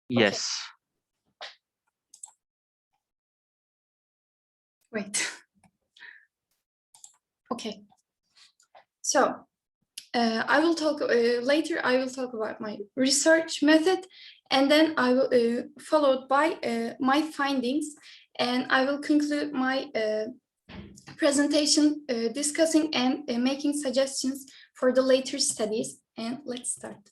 Yes. Wait. Okay. So I will talk later. I will talk about my research method, and then I will followed by my findings, and I will conclude my presentation discussing and making suggestions for the later studies. And let's start.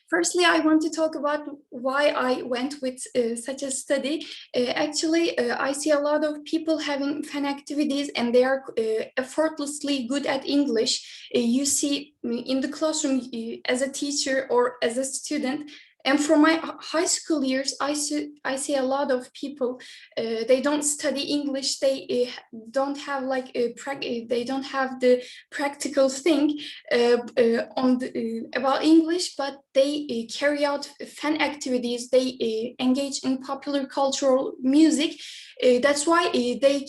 Firstly, I want to talk about why I went with such a study. Actually, I see a lot of people having fun activities and they are effortlessly good at English. You see in the classroom as a teacher or as a student. And from my high school years, I see a lot of people. They don't study English. They don't have like they don't have the practical thing about English, but they carry out fun activities. They engage in popular cultural music. That's why they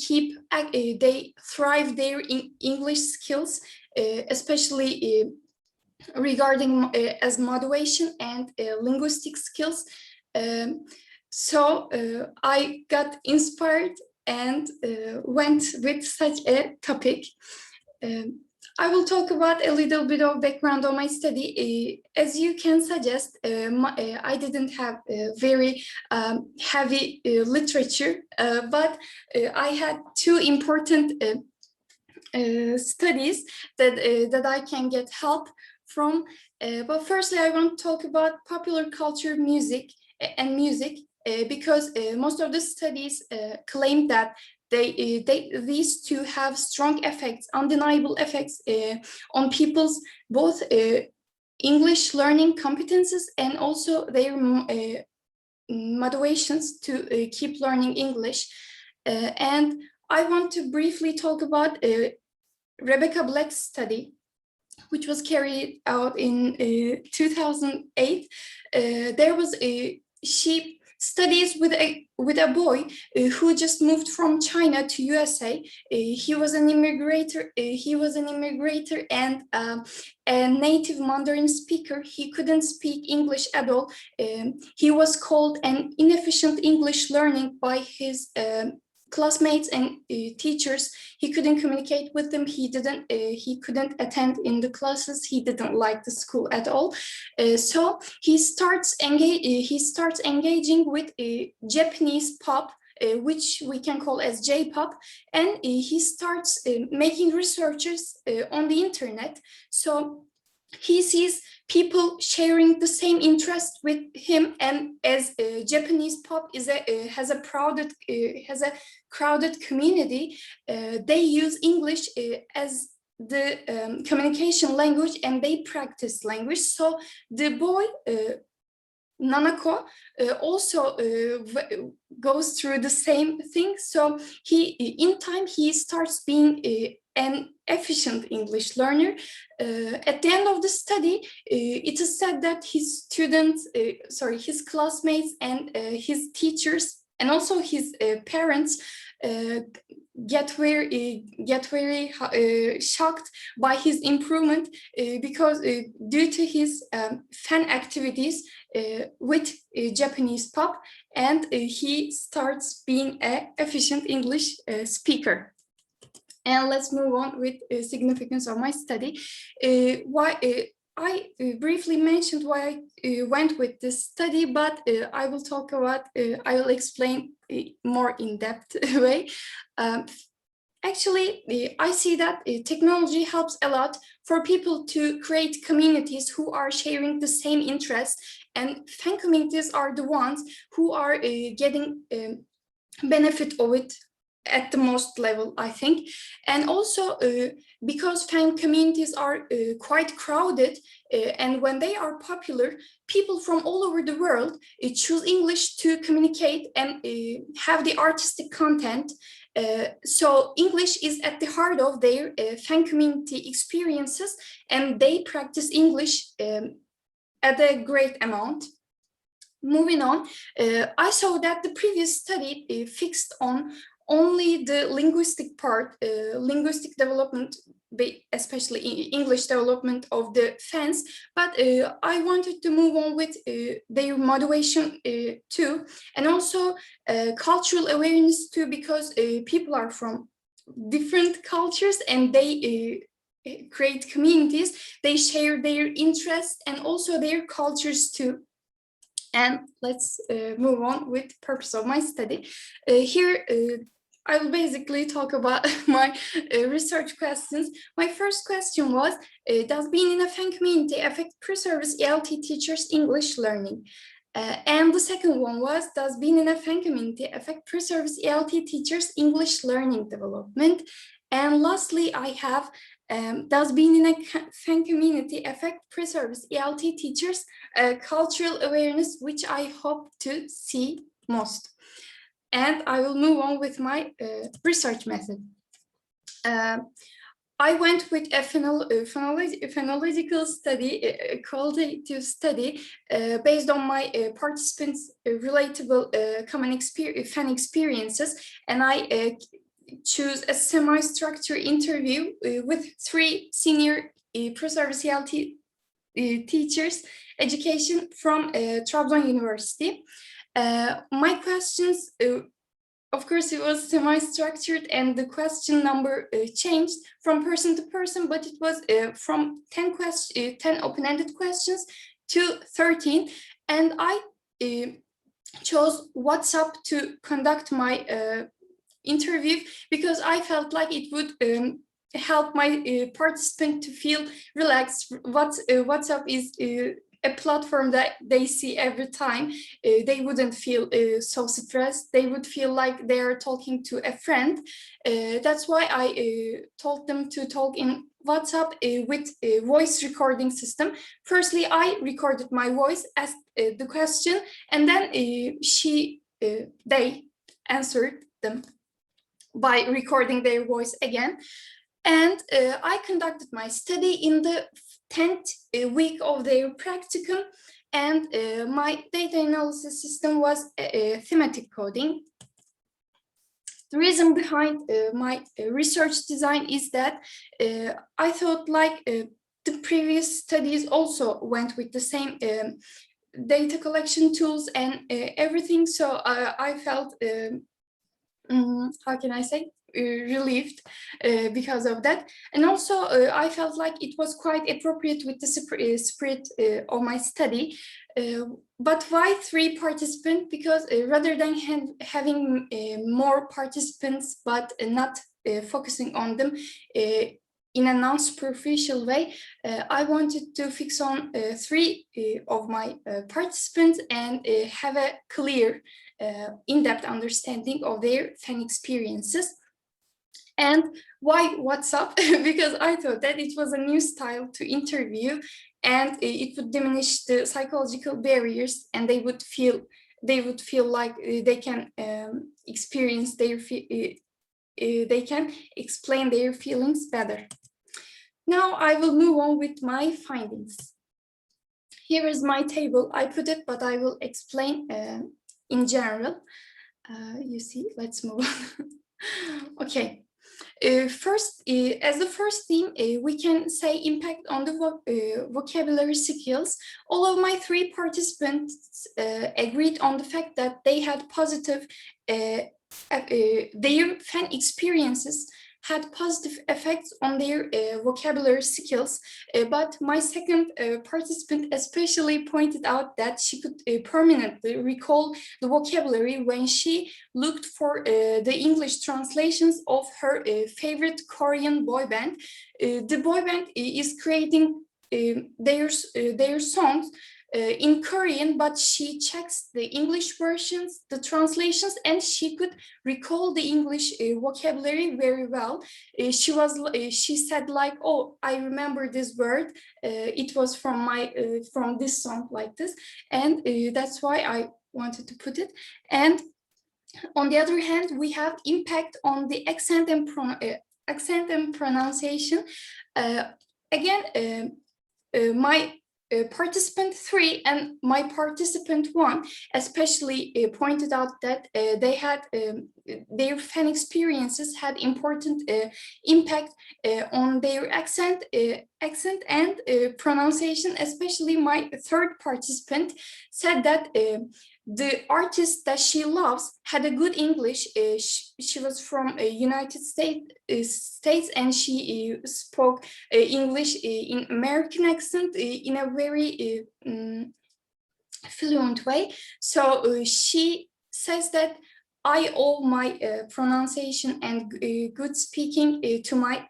thrive their English skills, especially. Regarding as moderation and linguistic skills. So I got inspired and went with such a topic. I will talk about a little bit of background on my study. As you can suggest, I didn't have very heavy literature, but I had two important studies that I can get help from. But firstly, I want to talk about popular culture, music, because most of the studies claim that these two have strong effects, undeniable effects on people's both English learning competences and also their motivations to keep learning English. And I want to briefly talk about Rebecca Black's study, which was carried out in 2008. There was she studies with a boy who just moved from China to USA. He was an immigrator. And a native Mandarin speaker. He couldn't speak English at all. He was called an inefficient English learning by his classmates and teachers. He couldn't communicate with them. He couldn't attend in the classes. He didn't like the school at all. So he starts engaging with Japanese pop, which we can call as J-pop, and he starts making researches on the internet. So he sees people sharing the same interest with him, and as Japanese pop has a crowded community, they use English as the communication language, and they practice language. So the boy Nanako also goes through the same thing. So in time he starts being an efficient English learner. At the end of the study, it is said that his his classmates and his teachers and also his parents get very shocked by his improvement because due to his fan activities with Japanese pop, and he starts being an efficient English speaker. And let's move on with significance of my study. I briefly mentioned why I went with this study, but I will explain more in-depth way. Actually, I see that technology helps a lot for people to create communities who are sharing the same interests, and fan communities are the ones who are getting benefit of it at the most level, I think. And also because fan communities are quite crowded, and when they are popular, people from all over the world choose English to communicate and have the artistic content. So English is at the heart of their fan community experiences, and they practice English at a great amount. Moving on, I saw that the previous study fixed on only the linguistic part, linguistic development especially English development of the fans, but I wanted to move on with their motivation too, and also cultural awareness too, because people are from different cultures and they create communities, they share their interests and also their cultures too. And let's move on with the purpose of my study. Here, I will basically talk about my research questions. My first question was, does being in a fan community affect pre-service ELT teachers' English learning? And the second one was, does being in a fan community affect pre-service ELT teachers' English learning development? And lastly, I have, does being in a fan community affect pre-service ELT teachers' cultural awareness, which I hope to see most? And I will move on with my research method. I went with a phonological study, a qualitative study, based on my participants' relatable common fan experiences, and I choose a semi-structured interview with 3 senior pre-service ELT teachers education from Trabzon University. My questions, of course, it was semi-structured and the question number changed from person to person, but it was from 10 open-ended questions to 13. And I chose WhatsApp to conduct my interview because I felt like it would help my participant to feel relaxed. WhatsApp is a platform that they see every time. They wouldn't feel so stressed. They would feel like they are talking to a friend. That's why I told them to talk in WhatsApp with a voice recording system. Firstly, I recorded my voice, asked the question, and then they answered them by recording their voice again. And I conducted my study in the 10th week of their practicum, and my data analysis system was thematic coding. The reason behind my research design is that I thought like the previous studies also went with the same data collection tools and everything, so I felt, how can I say, relieved because of that. And also I felt like it was quite appropriate with the spirit of my study. But why 3 participants? Because rather than having more participants but not focusing on them in a non-superficial way, I wanted to fix on 3 of my participants and have a clear in-depth understanding of their fan experiences. And why WhatsApp? Because I thought that it was a new style to interview and it would diminish the psychological barriers, and they would feel like they can experience their they can explain their feelings better. Now I will move on with my findings. Here is my table. I put it, but I will explain in general. You see, let's move on. Okay. First, as the first theme, we can say impact on the vocabulary skills. All of my 3 participants agreed on the fact that they had positive, their fan experiences had positive effects on their vocabulary skills, but my second participant especially pointed out that she could permanently recall the vocabulary when she looked for the English translations of her favorite Korean boy band. The boy band is creating their songs in Korean, but she checks the English versions, the translations, and she could recall the English vocabulary very well. She said like, oh, I remember this word. It was from this song like this, and that's why I wanted to put it. And on the other hand, we have impact on the accent and pronunciation. Again, my participant 3 and my participant 1 especially pointed out that they had their fan experiences had important impact on their accent and pronunciation. Especially my third participant said that the artist that she loves had a good English. She was from United States and she spoke English in American accent in a very fluent way. So she says that I owe my pronunciation and good speaking to my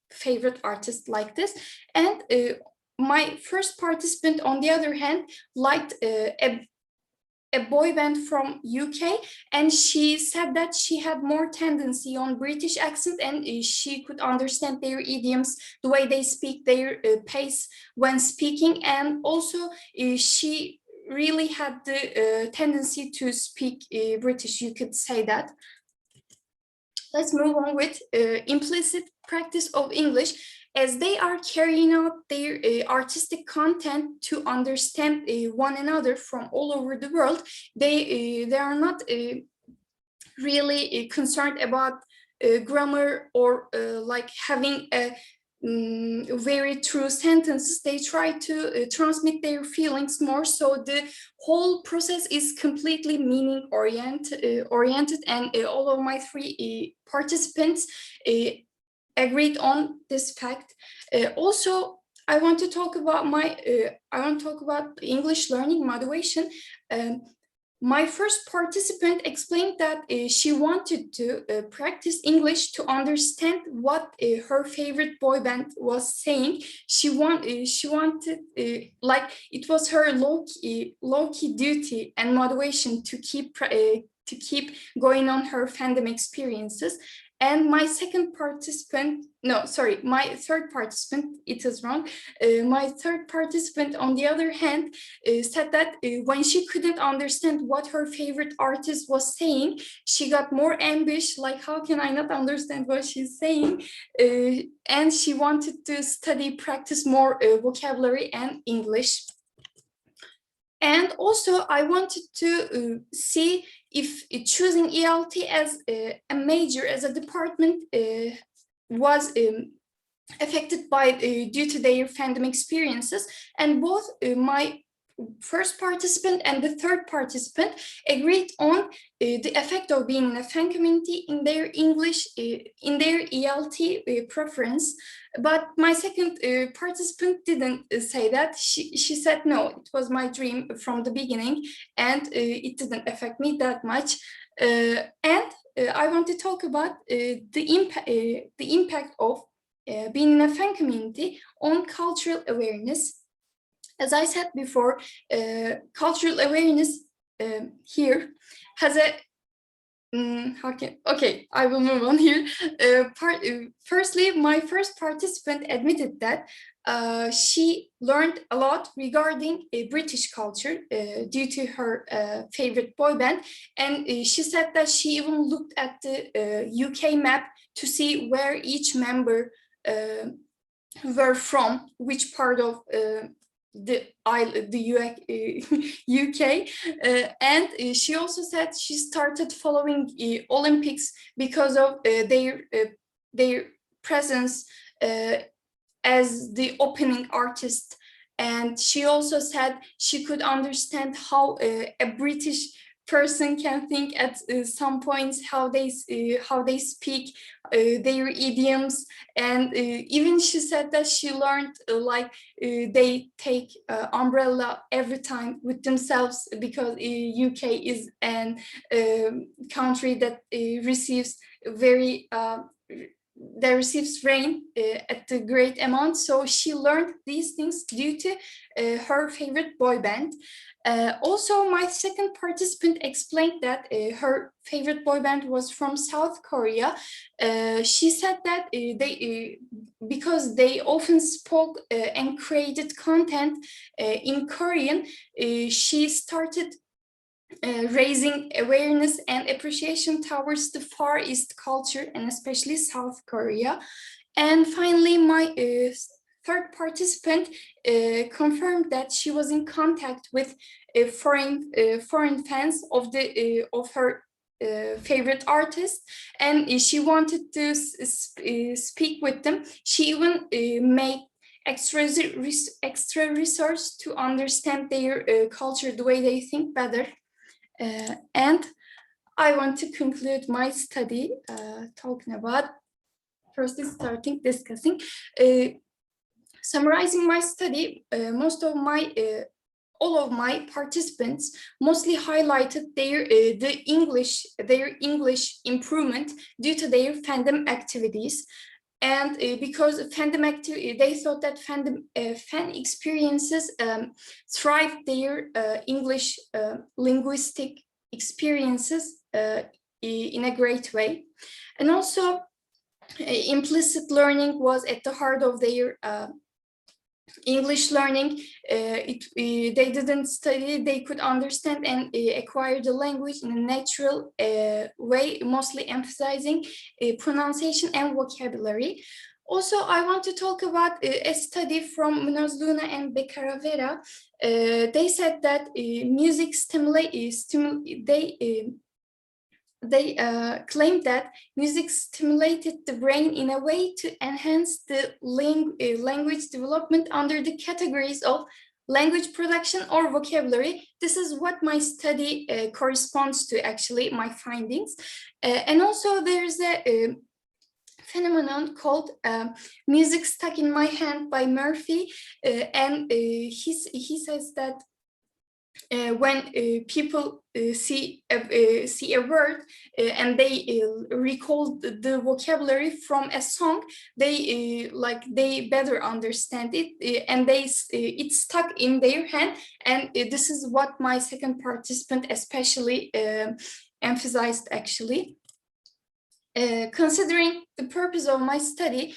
favorite artist like this. And my first participant, on the other hand, liked a boy band from UK, and she said that she had more tendency on British accent and she could understand their idioms, the way they speak, their pace when speaking, and also she really had the tendency to speak British, you could say that. Let's move on with implicit practice of English. As they are carrying out their artistic content to understand one another from all over the world, they are not really concerned about grammar or like having a very true sentences. They try to transmit their feelings more, so the whole process is completely meaning oriented, and all of my three participants agreed on this fact. Also, I want to talk about English learning motivation. My first participant explained that she wanted to practice English to understand what her favorite boy band was saying. She wanted like it was her low-key duty and motivation to keep going on her fandom experiences. And my second participant, no, sorry, my third participant, it is wrong. My third participant, on the other hand, said that when she couldn't understand what her favorite artist was saying, she got more ambitious, like, how can I not understand what she's saying? And she wanted to practice more vocabulary and English. And also, I wanted to see if choosing ELT as a major, as a department, was affected by due to their fandom experiences. And both my first participant and the third participant agreed on the effect of being in a fan community in their English, in their ELT preference. But my second participant didn't say that. She said, no, it was my dream from the beginning and it didn't affect me that much. And I want to talk about the impact of being in a fan community on cultural awareness. As I said before, cultural awareness here has a okay, I will move on here. Firstly, my first participant admitted that she learned a lot regarding British culture due to her favorite boy band, and she said that she even looked at the UK map to see where each member were from, which part of the UK, and she also said she started following Olympics because of their presence as the opening artist. And she also said she could understand how a British person can think at some points, how they speak their idioms, and even she said that she learned like they take umbrella every time with themselves, because UK is an country that receives rain at a great amount. So she learned these things due to her favorite boy band. Also, my second participant explained that her favorite boy band was from South Korea. She said that because they often spoke and created content in Korean, she started raising awareness and appreciation towards the Far East culture, and especially South Korea. And finally, my third participant confirmed that she was in contact with foreign fans of her favorite artist, and she wanted to speak with them. She even made extra research to understand their culture, the way they think better. And I want to conclude my study talking about firstly discussing. Summarizing my study, all of my participants mostly highlighted their English improvement due to their fandom activities. And because fandom activity, they thought that fan experiences thrive their English linguistic experiences in a great way. And also implicit learning was at the heart of their English learning. They didn't study, they could understand and acquire the language in a natural way, mostly emphasizing pronunciation and vocabulary. Also, I want to talk about a study from Munoz Luna and Beccaravera. They said that music they claimed that music stimulated the brain in a way to enhance the language development under the categories of language production or vocabulary. This is what my study corresponds to, actually, my findings. And also there's a phenomenon called music stuck in my hand by Murphy. And he says that when people see a word and they recall the vocabulary from a song, they better understand it, and it's stuck in their hand. And this is what my second participant especially emphasized, actually. Considering the purpose of my study,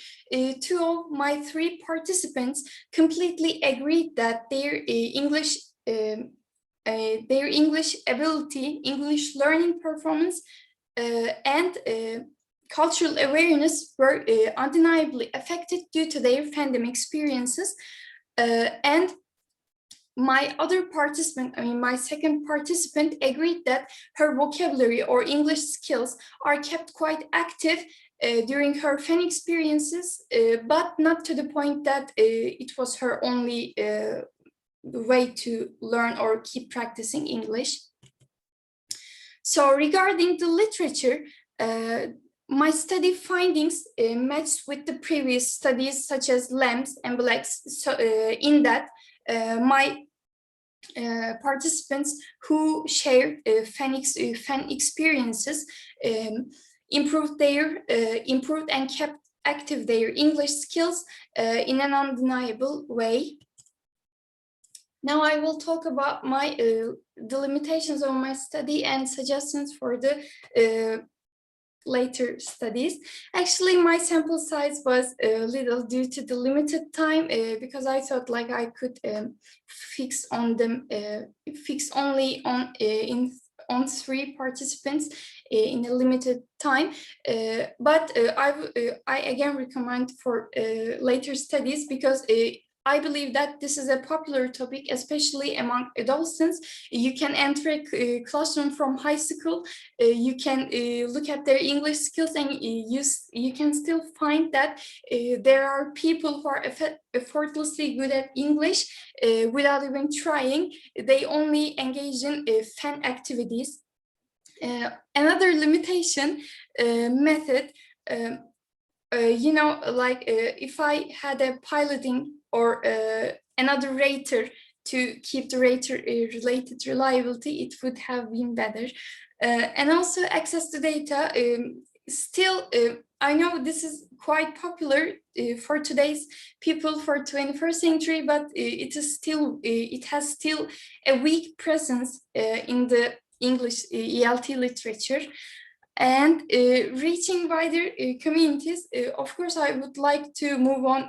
two of my three participants completely agreed that their English ability, English learning performance, and cultural awareness were undeniably affected due to their fandom experiences. And my second participant agreed that her vocabulary or English skills are kept quite active during her fan experiences, but not to the point that it was her only way to learn or keep practicing English. So regarding the literature, my study findings matched with the previous studies such as Lamb's and Black's. So in that, my participants who shared fan experiences improved and kept active their English skills in an undeniable way. Now I will talk about the limitations of my study and suggestions for the later studies. Actually, my sample size was little due to the limited time, because I thought like I could fix only on three participants in a limited time. But I again recommend for later studies, because I believe that this is a popular topic, especially among adolescents. You can enter a classroom from high school. You can look at their English skills, and you can still find that there are people who are effortlessly good at English without even trying. They only engage in fan activities. Another limitation method, if I had a piloting or another rater to keep the rater related reliability, it would have been better. And also access to data. Still, I know this is quite popular for today's people for 21st century, but it has still a weak presence in the English ELT literature. And reaching wider communities, of course, I would like to move on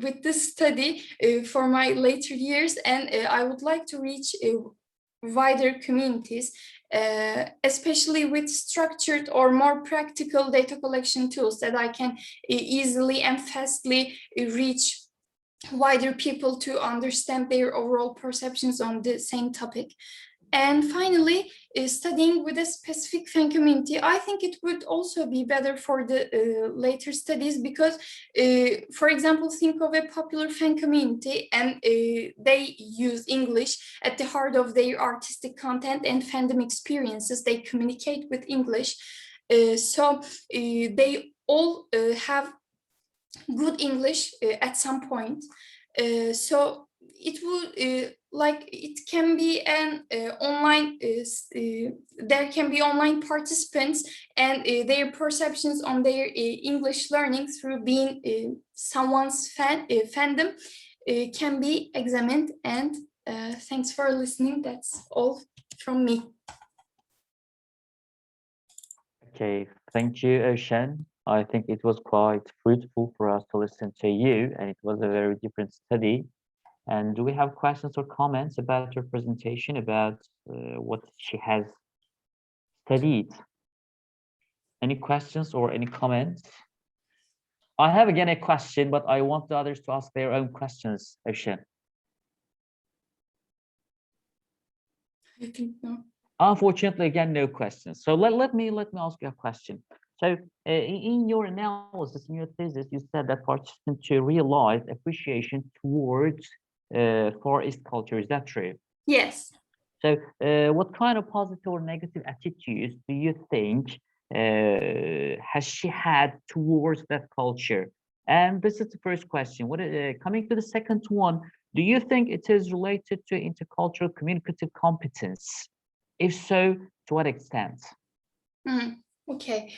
with this study for my later years, and I would like to reach wider communities, especially with structured or more practical data collection tools that I can easily and fastly reach wider people to understand their overall perceptions on the same topic. And finally, studying with a specific fan community, I think it would also be better for the later studies because, for example, think of a popular fan community and they use English at the heart of their artistic content and fandom experiences. They communicate with English. So they all have good English at some point. So it would like it can be an online. There can be online participants, and their perceptions on their English learning through being someone's fandom can be examined. And thanks for listening. That's all from me. Okay, thank you, Evşen. I think it was quite fruitful for us to listen to you, and it was a very different study. And do we have questions or comments about your presentation, about what she has studied? Any questions or any comments? I have again a question, but I want the others to ask their own questions, Evşen. I think no. Unfortunately, again, no questions. So let me ask you a question. So in your analysis, in your thesis, you said that participants to realize appreciation towards Far East culture. Is that true? Yes. So what kind of positive or negative attitudes do you think has she had towards that culture? And this is the first question. What coming to the second one, do you think it is related to intercultural communicative competence? If so, to what extent? Okay.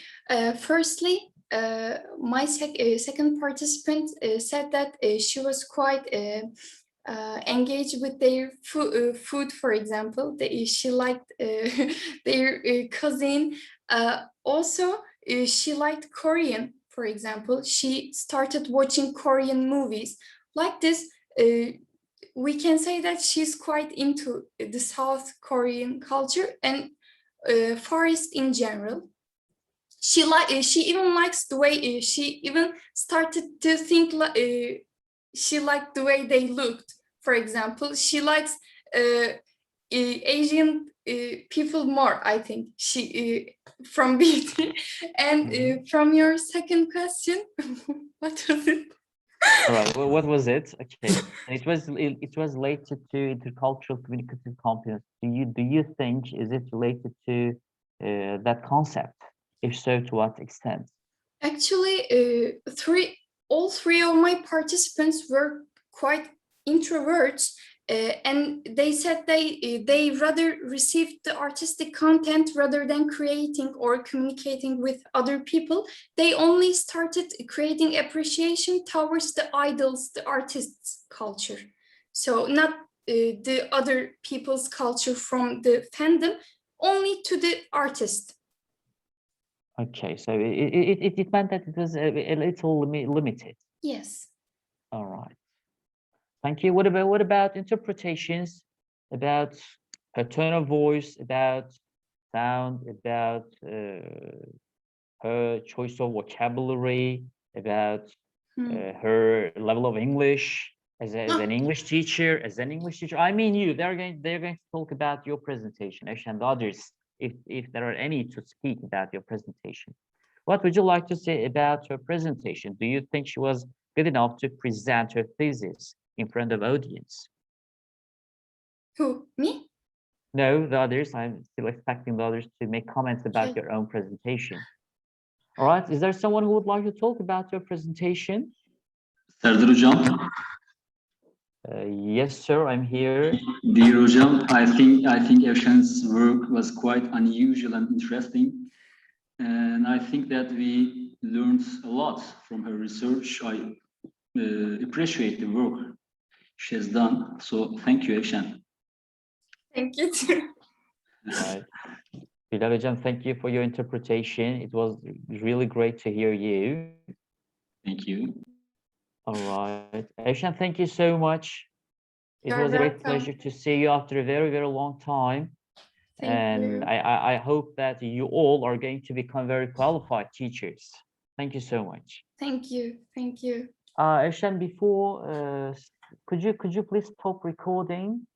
Firstly, my second participant said that she was quite engaged with their food, for example. She liked their cuisine. Also, she liked Korean, for example. She started watching Korean movies. Like this, we can say that she's quite into the South Korean culture and Far East in general. She even likes the way she even started to think she liked the way they looked. For example, she likes Asian people more, I think, she from beauty. And from your second question, what was it? All right. Well, what was it? Okay, and it was related to intercultural communicative competence. Do you think is it related to that concept? If so, to what extent? Actually, all three of my participants were quite introverts, and they said they rather received the artistic content rather than creating or communicating with other people. They only started creating appreciation towards the idols, the artists' culture. So not the other people's culture from the fandom, only to the artist. Okay, so it meant that it was a little limited. Yes. All right. Thank you. What about interpretations, about her tone of voice, about sound, about her choice of vocabulary, about her level of English as an English teacher, I mean, they're going to talk about your presentation, and others, if there are any to speak about your presentation. What would you like to say about her presentation? Do you think she was good enough to present her thesis in front of audience? Who, me? No, the others. I'm still expecting the others to make comments about your own presentation. All right. Is there someone who would like to talk about your presentation? Serdar Hocam. Yes, sir. I'm here. Dear Hocam, I think Evşen's work was quite unusual and interesting, and I think that we learned a lot from her research. I appreciate the work she has done. So thank you, Evşen. Thank you too. Right. Bilal Hocam, thank you for your interpretation. It was really great to hear you. Thank you. All right. Evşen, thank you so much. It was a great pleasure to see you after a very, very long time. Thank you. I hope that you all are going to become very qualified teachers. Thank you so much. Thank you. Thank you. Evşen, before, could you please stop recording